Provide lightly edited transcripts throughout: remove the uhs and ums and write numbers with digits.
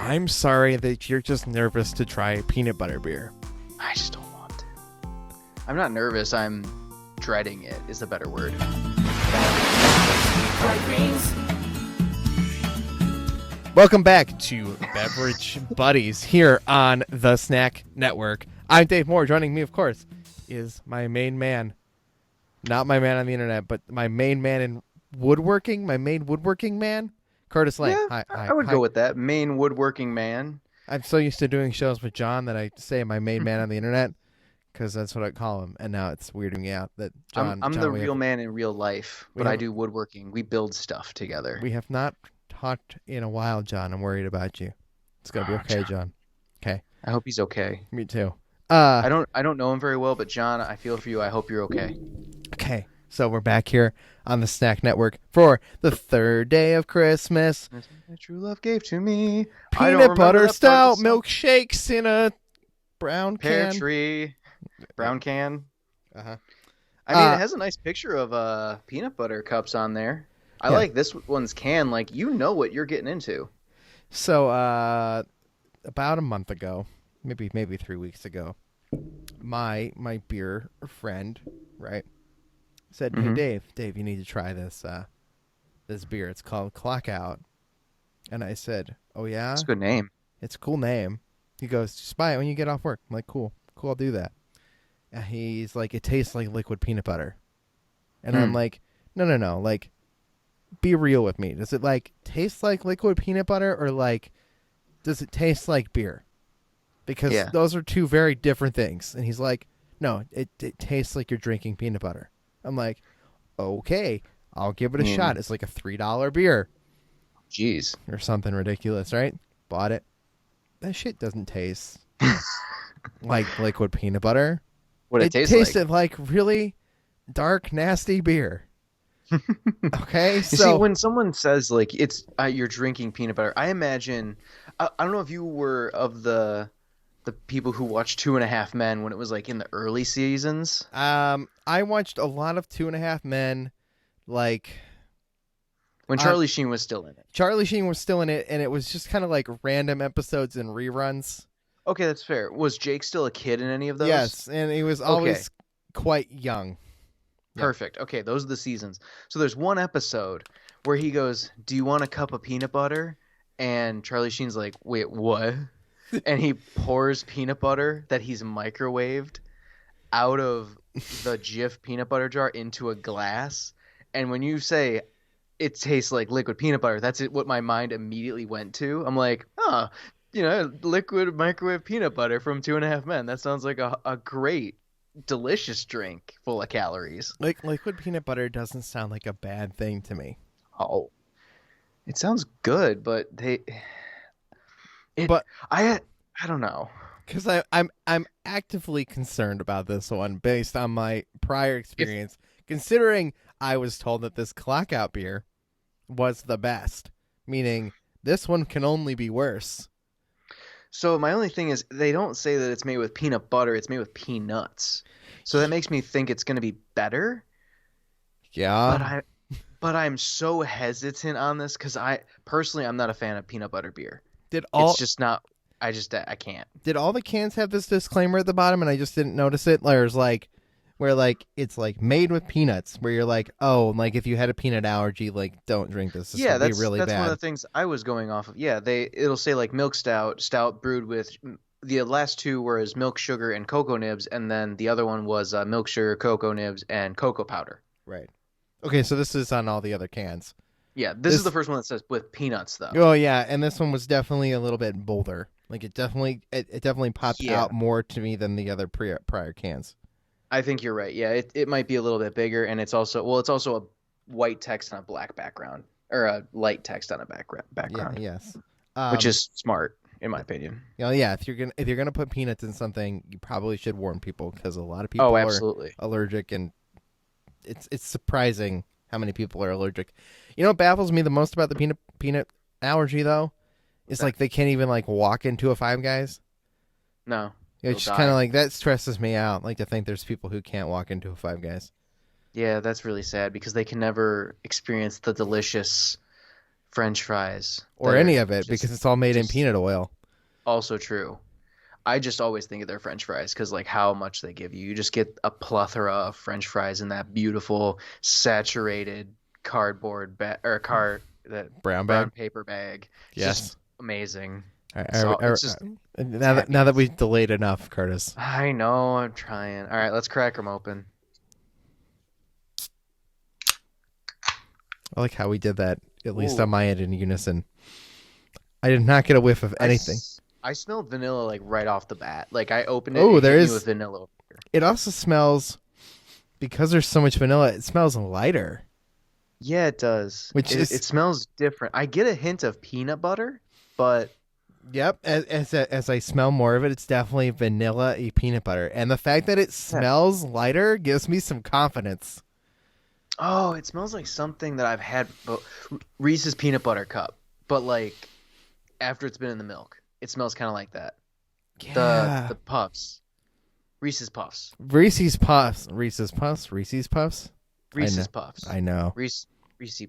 I'm sorry that you're just nervous to try peanut butter beer. I just don't want to. I'm not nervous. I'm dreading it is the better word. Welcome back to Beverage Buddies here on the Snack Network. I'm Dave Moore. Joining me, of course, is my main man. Not my man on the internet, but my main man in woodworking. My main woodworking man, Curtis Lang. Yeah, I would go with that. Main woodworking man. I'm so used to doing shows with John that I say my main man on the internet because that's what I call him. And now it's weirding me out that John. I'm the real man in real life, but I do woodworking. We build stuff together. We have not talked in a while, John. I'm worried about you. It's gonna be okay, John. Okay. I hope he's okay. Me too. I don't know him very well, but John, I feel for you. I hope you're okay. Okay. So we're back here on the Snack Network for the third day of Christmas. My true love gave to me Peanut butter stout milkshakes in a brown pear can. tree, brown can. Uh-huh. I mean, it has a nice picture of peanut butter cups on there. I like this one's can. Like, you know what you're getting into. So about a month ago, maybe 3 weeks ago, my beer friend, right, said, "Hey, Dave, you need to try this beer. It's called Clock Out." And I said, "Oh yeah, it's a good name. It's a cool name." He goes, "Just buy it when you get off work." I'm like, "Cool, I'll do that." And he's like, "It tastes like liquid peanut butter," and I'm like, "No, like, be real with me. Does it like taste like liquid peanut butter, or like, does it taste like beer? Because those are two very different things." And he's like, "No, it tastes like you're drinking peanut butter." I'm like, "Okay, I'll give it a shot." It's like a $3 beer. Jeez. Or something ridiculous, right? Bought it. That shit doesn't taste like liquid peanut butter. What it tasted like really dark, nasty beer. Okay, you see, when someone says like it's you're drinking peanut butter, I imagine. I don't know if you were of the people who watched 2.5 Men when it was like in the early seasons. I watched a lot of 2.5 Men, like when Charlie Sheen was still in it. Charlie Sheen was still in it, and it was just kind of like random episodes and reruns. Okay, that's fair. Was Jake still a kid in any of those? Yes, and he was always quite young. Perfect. Okay, those are the seasons. So there's one episode where he goes, "Do you want a cup of peanut butter?" And Charlie Sheen's like, "Wait, what?" And he pours peanut butter that he's microwaved out of the Jif peanut butter jar into a glass. And when you say it tastes like liquid peanut butter, that's what my mind immediately went to. I'm like, liquid microwave peanut butter from 2.5 Men. That sounds like a great, delicious drink full of calories. Like liquid peanut butter doesn't sound like a bad thing to me. Oh, it sounds good, but I don't know, because I'm actively concerned about this one based on my prior experience. Considering I was told that this Clock Out beer was the best, meaning this one can only be worse. So my only thing is they don't say that it's made with peanut butter; it's made with peanuts. So that makes me think it's going to be better. Yeah, but I'm so hesitant on this because I'm not a fan of peanut butter beer. It's just not. I can't. Did all the cans have this disclaimer at the bottom and I just didn't notice it? There's like where like it's like made with peanuts, where you're like, oh, like if you had a peanut allergy, like don't drink this. It's gonna be really bad. That's one of the things I was going off of. Yeah, it'll say like milk stout brewed with the last two were as milk, sugar, and cocoa nibs, and then the other one was milk, sugar, cocoa nibs, and cocoa powder. Right. Okay, so this is on all the other cans. Yeah, this is the first one that says with peanuts, though. Oh yeah, and this one was definitely a little bit bolder. Like it definitely popped out more to me than the other prior cans. I think you're right. Yeah, it might be a little bit bigger, and it's also a white text on a black background, or a light text on a background. Yeah, yes, which is smart in my opinion. Yeah. If you're gonna put peanuts in something, you probably should warn people because a lot of people are allergic, and it's surprising how many people are allergic. You know what baffles me the most about the peanut allergy though? It's like they can't even like walk into a Five Guys. No. It's just kind of like that stresses me out. Like to think there's people who can't walk into a Five Guys. Yeah, that's really sad because they can never experience the delicious French fries. or that any are of it just- because it's all made in just peanut oil. Also true. I just always think of their French fries because like how much they give you. You just get a plethora of French fries in that beautiful saturated cardboard that Brown brown bag. paper bag. It's Yes. just amazing. It's just now that we've delayed enough, Curtis. I know, I'm trying. All right, let's crack them open. I like how we did that, at least Ooh. on my end, in unison. I did not get a whiff of anything. I smelled vanilla like right off the bat. Like I opened it. Oh, It there hit me is- with vanilla. Over here. It also smells, because there's so much vanilla, it smells lighter. Yeah, it does. It smells different. I get a hint of peanut butter, but Yep, as I smell more of it, it's definitely vanilla-y peanut butter. And the fact that it smells lighter gives me some confidence. oh, it smells like something that I've had. Reese's peanut butter cup, but like after it's been in the milk, it smells kind of like that. Yeah. The puffs, Reese's Puffs, Reese's Puffs. Reese's Puffs? Reese's Puffs? Reese's Puffs. I know. Reese's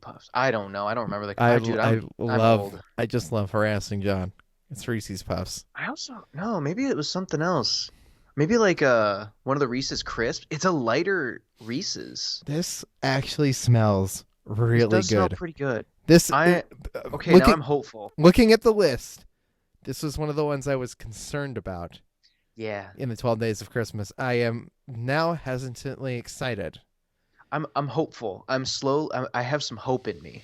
Puffs. I don't know. I don't remember the. Dude, I'm old. I just love harassing John. It's Reese's Puffs. I also no. Maybe it was something else. Maybe like one of the Reese's Crisps. It's a lighter Reese's. This actually smells really It does smell good. pretty good. This Okay, now I'm hopeful. Looking at the list, this was one of the ones I was concerned about Yeah, in the 12 Days of Christmas. I am now hesitantly excited. I'm hopeful. I'm slow. I have some hope in me.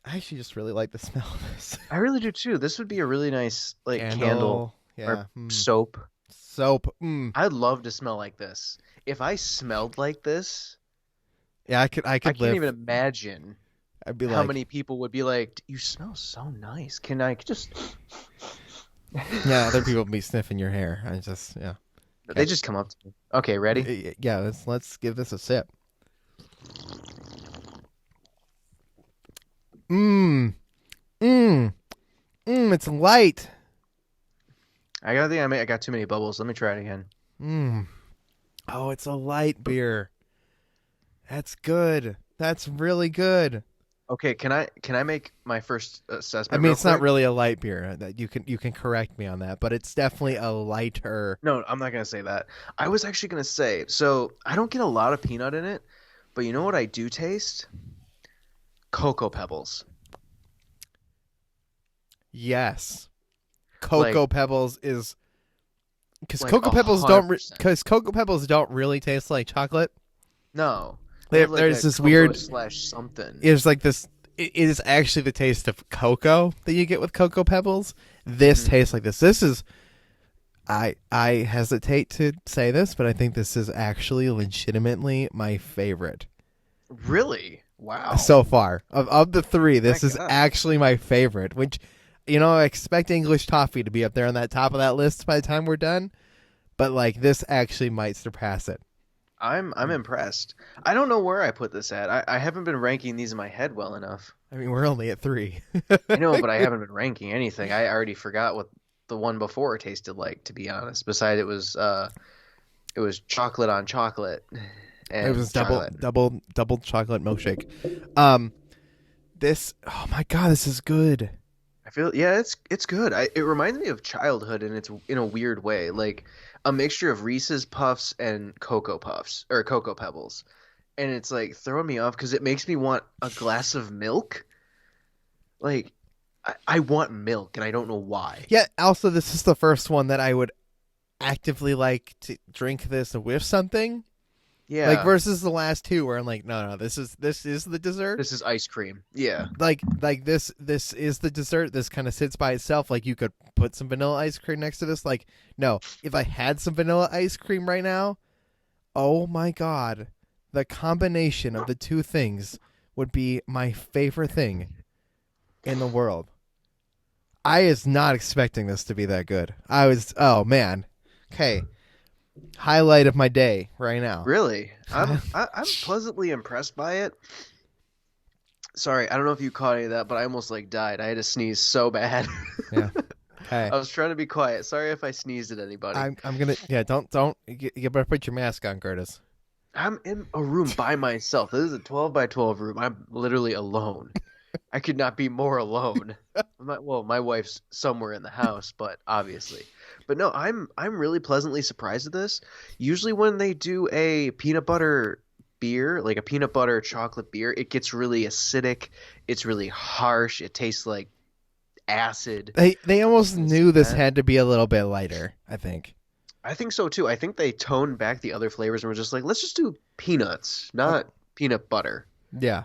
I actually just really like the smell of this. I really do too. This would be a really nice like candle Yeah. or soap. Soap. I'd love to smell like this. If I smelled like this, Yeah, I could I live. can't even imagine I'd be how like, many people would be like, "You smell so nice. Can I just?" yeah, other people would be sniffing your hair. I just, yeah. They just come up to me. Okay, ready? Yeah, let's give this a sip. It's light. I got too many bubbles. Let me try it again. Oh, it's a light beer. That's good. That's really good. Okay, can I make my first assessment? I mean, real it's not quick? really a light beer. That you can correct me on that, but it's definitely a lighter. No, I'm not gonna say that. I was actually gonna say, so I don't get a lot of peanut in it, but you know what I do taste? Cocoa Pebbles. Yes, Cocoa Like- Pebbles is because Like Cocoa Pebbles 100%. don't really taste like chocolate. No. They They have- have, like, there's a this cocoa weird- slash something. It's like this. It is actually the taste of cocoa that you get with Cocoa Pebbles. This tastes like this. This is. I hesitate to say this, but I think this is actually legitimately my favorite Really? Wow. so far of the three. This Heck is yeah. actually my favorite. Which, I expect English toffee to be up there on that top of that list by the time we're done, but like this actually might surpass it. I'm impressed. I don't know where I put this at. I haven't been ranking these in my head well enough. I mean, we're only at 3. I know, but I haven't been ranking anything. I already forgot what the one before tasted like, to be honest. Besides, it was chocolate on chocolate. And It was chocolate. double chocolate milkshake. This, oh my god, this is good. I feel it's good. It reminds me of childhood, and it's in a weird way, like a mixture of Reese's Puffs and Cocoa Puffs or Cocoa Pebbles, and it's like throwing me off because it makes me want a glass of milk. Like I want milk, and I don't know why. Yeah. Also, this is the first one that I would actively like to drink this with something. Yeah, Like versus the last two, where I'm like, no, this is the dessert. this is ice cream. Yeah, Like this is the dessert. This kind of sits by itself. Like you could put some vanilla ice cream next to this. Like no, if I had some vanilla ice cream right now, oh my god, the combination of the two things would be my favorite thing in the world. I was not expecting this to be that good. Oh man. Okay. Highlight of my day right now. really. I'm pleasantly impressed by it. Sorry, I don't know if you caught any of that, but I almost like died. I had to sneeze so bad. Yeah. Okay. I was trying to be quiet. Sorry if I sneezed at anybody. I'm gonna don't you better put your mask on, Curtis. I'm in a room by myself. This is a 12 by 12 room. I'm literally alone. I could not be more alone. My wife's somewhere in the house, but obviously. But no, I'm really pleasantly surprised at this. Usually when they do a peanut butter beer, like a peanut butter chocolate beer, it gets really acidic. It's really harsh. It tastes like acid. They almost This knew this that. had to be a little bit lighter, I think. I think so too. I think they toned back the other flavors and were just like, let's just do peanuts, Um, not peanut butter. yeah.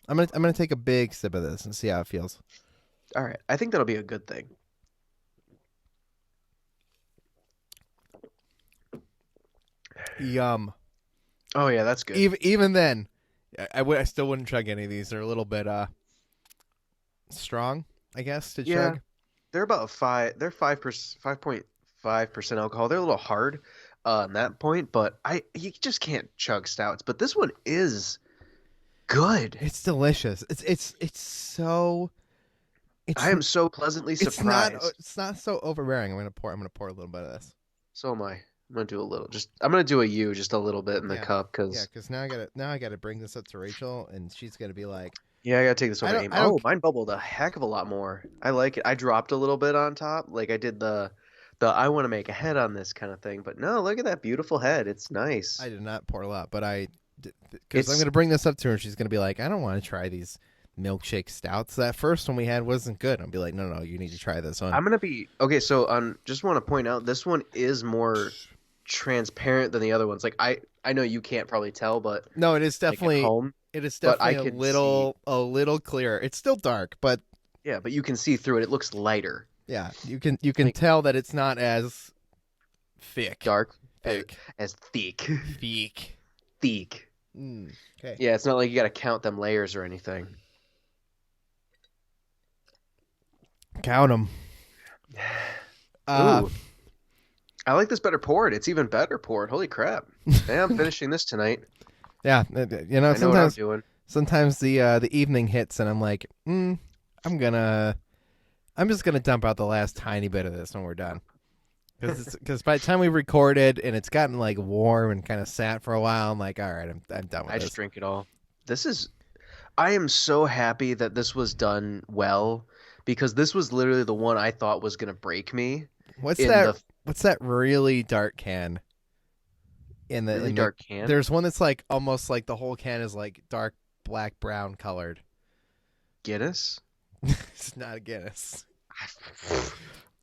I'm gonna take a big sip of this and see how it feels. All right. I think that'll be a good thing. Yum. Oh yeah, that's good. Even then, I still wouldn't chug any of these. They're a little bit strong, I guess, to Yeah, chug. they're about five. They're 5.5% alcohol. They're a little hard on that point, but you just can't chug stouts. But this one is good. It's delicious. It's so it's I am so pleasantly surprised. it's not so overbearing. I'm gonna pour a little bit of this. So am I. I'm gonna do a little. I'm gonna do just a little bit in the Yeah. cup Yeah, because because now I gotta bring this up to Rachel, and she's gonna be like, yeah, I gotta take this I over to don't Amy. I Oh, don't mine bubbled a heck of a lot more. I like it. I dropped a little bit on top, like I did the I want to make a head on this kind of thing. But no, look at that beautiful head. It's nice. I did not pour a lot, but because I'm It's gonna bring this up to her, and she's gonna be like, I don't want to try these milkshake stouts. That first one we had wasn't good. I'll be like, no, you need to try this one. I'm gonna be okay. So just want to point out this one is more transparent than the other ones. Like I know you can't probably tell, but No, it is like at definitely home, it is but I definitely can see. a little clearer. It's still dark, but Yeah, but you can see through it. It looks lighter, yeah, you can like tell that it's not as thick. dark, Thick. as thick, Thick. thick. Okay. Yeah, it's not like you got to count them layers or anything. Count them. Ooh, I like this better poured. It's even better poured. Holy crap! Yeah, I'm finishing this tonight. Yeah, I know what I'm doing. sometimes the evening hits and I'm like, I'm just gonna dump out the last tiny bit of this when we're done. Because by the time we recorded and it's gotten like warm and kind of sat for a while, I'm like, all right, I'm done with I this. just drink it all. This is. I am so happy that this was done well because this was literally the one I thought was gonna break me What's in that? the What's that really dark can? really dark can. There's one that's like almost like the whole can is like dark black brown colored. Guinness. It's not a Guinness. It's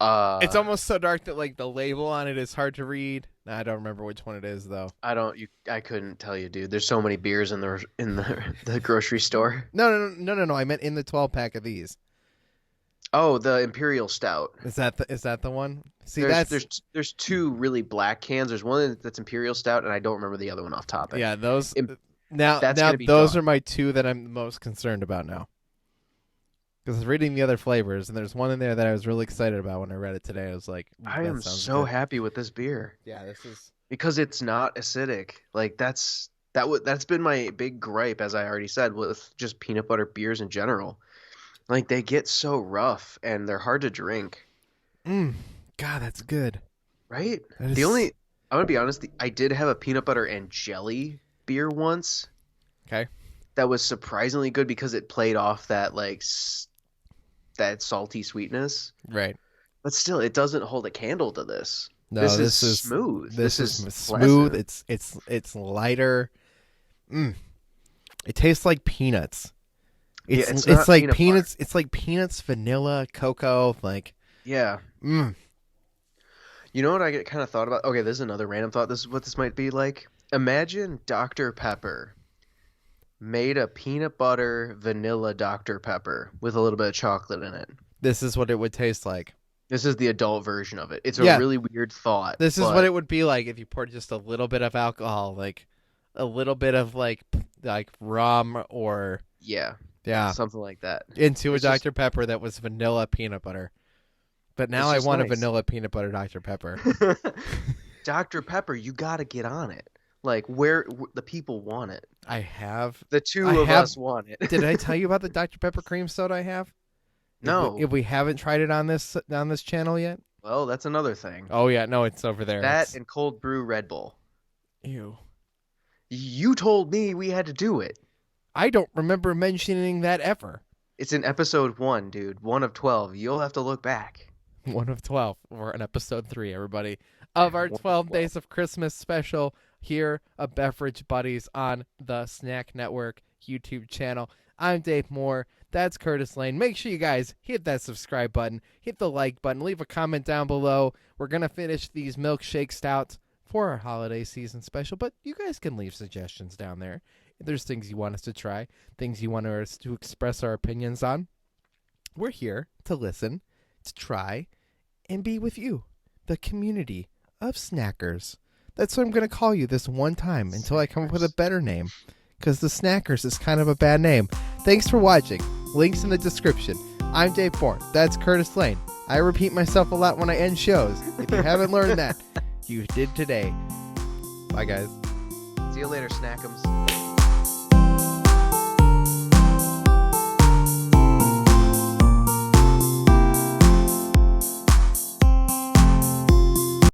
Uh, almost so dark that like the label on it is hard to read. No, I don't remember which one it is though. I don't. I couldn't tell you, dude. There's so many beers in the grocery store. No. I meant in the 12 pack of these. Oh, the Imperial Stout. Is that the one? See, There's two really black cans. There's one that's Imperial Stout, and I don't remember the other one off topic. yeah, those Im- now that's now gonna be those dark. are my two that I'm most concerned about now. Because I was reading the other flavors, and there's one in there that I was really excited about when I read it today. I was like, I that am sounds so good. happy with this beer Yeah, this is. because it's not acidic. Like that's been my big gripe, as I already said, with just peanut butter beers in general. Like they get so rough and they're hard to drink, God, that's good. right? That is... I'm gonna be honest. I did have a peanut butter and jelly beer once. Okay. That was surprisingly good because it played off that that salty sweetness. Right. But still, it doesn't hold a candle to this. No, This is this is smooth. This is smooth. pleasant. It's lighter. It tastes like peanuts. Yeah, It's not like peanut peanuts. It's like peanuts, vanilla, cocoa. Like, Yeah. mm. You know what I get kind of thought about? Okay, this is another random thought. This is what this might be like. Imagine Dr. Pepper made a peanut butter vanilla Dr. Pepper with a little bit of chocolate in it. This is what it would taste like. This is the adult version of it. It's a Yeah. really weird thought. This is but what it would be like if you poured just a little bit of alcohol, like a little bit of like rum or yeah, something like that. into a It's just- Dr. Pepper that was vanilla peanut butter. But now It's I just want a nice. vanilla peanut butter Dr. Pepper. Dr. Pepper, you got to get on it. Like the people want it. I have. The two I of have- us want it. Did I tell you about the Dr. Pepper cream soda I have? No. If we haven't tried it on this channel yet. Well, that's another thing. Oh yeah, no, it's over there. That and cold brew Red Bull. Ew. You told me we had to do it. I don't remember mentioning that ever. It's in episode 1, dude. 1 of 12. You'll have to look back. 1 of 12. We're on episode 3, everybody, of our 12 Days of Christmas special here at Beverage Buddies on the Snack Network YouTube channel. I'm Dave Moore. That's Curtis Lane. Make sure you guys hit that subscribe button, hit the like button, leave a comment down below. We're going to finish these Milkshake Stouts for our holiday season special, but you guys can leave suggestions down there. If there's things you want us to try, things you want us to express our opinions on, we're here to listen, to try, and be with you, the community of snackers. That's what I'm going to call you this one time until I come up with a better name, because the Snackers is kind of a bad name. Thanks for watching. Links in the description. I'm Dave Bourne. That's Curtis Lane. I repeat myself a lot when I end shows. If you haven't learned that, you did today. Bye, guys. See you later, Snackums.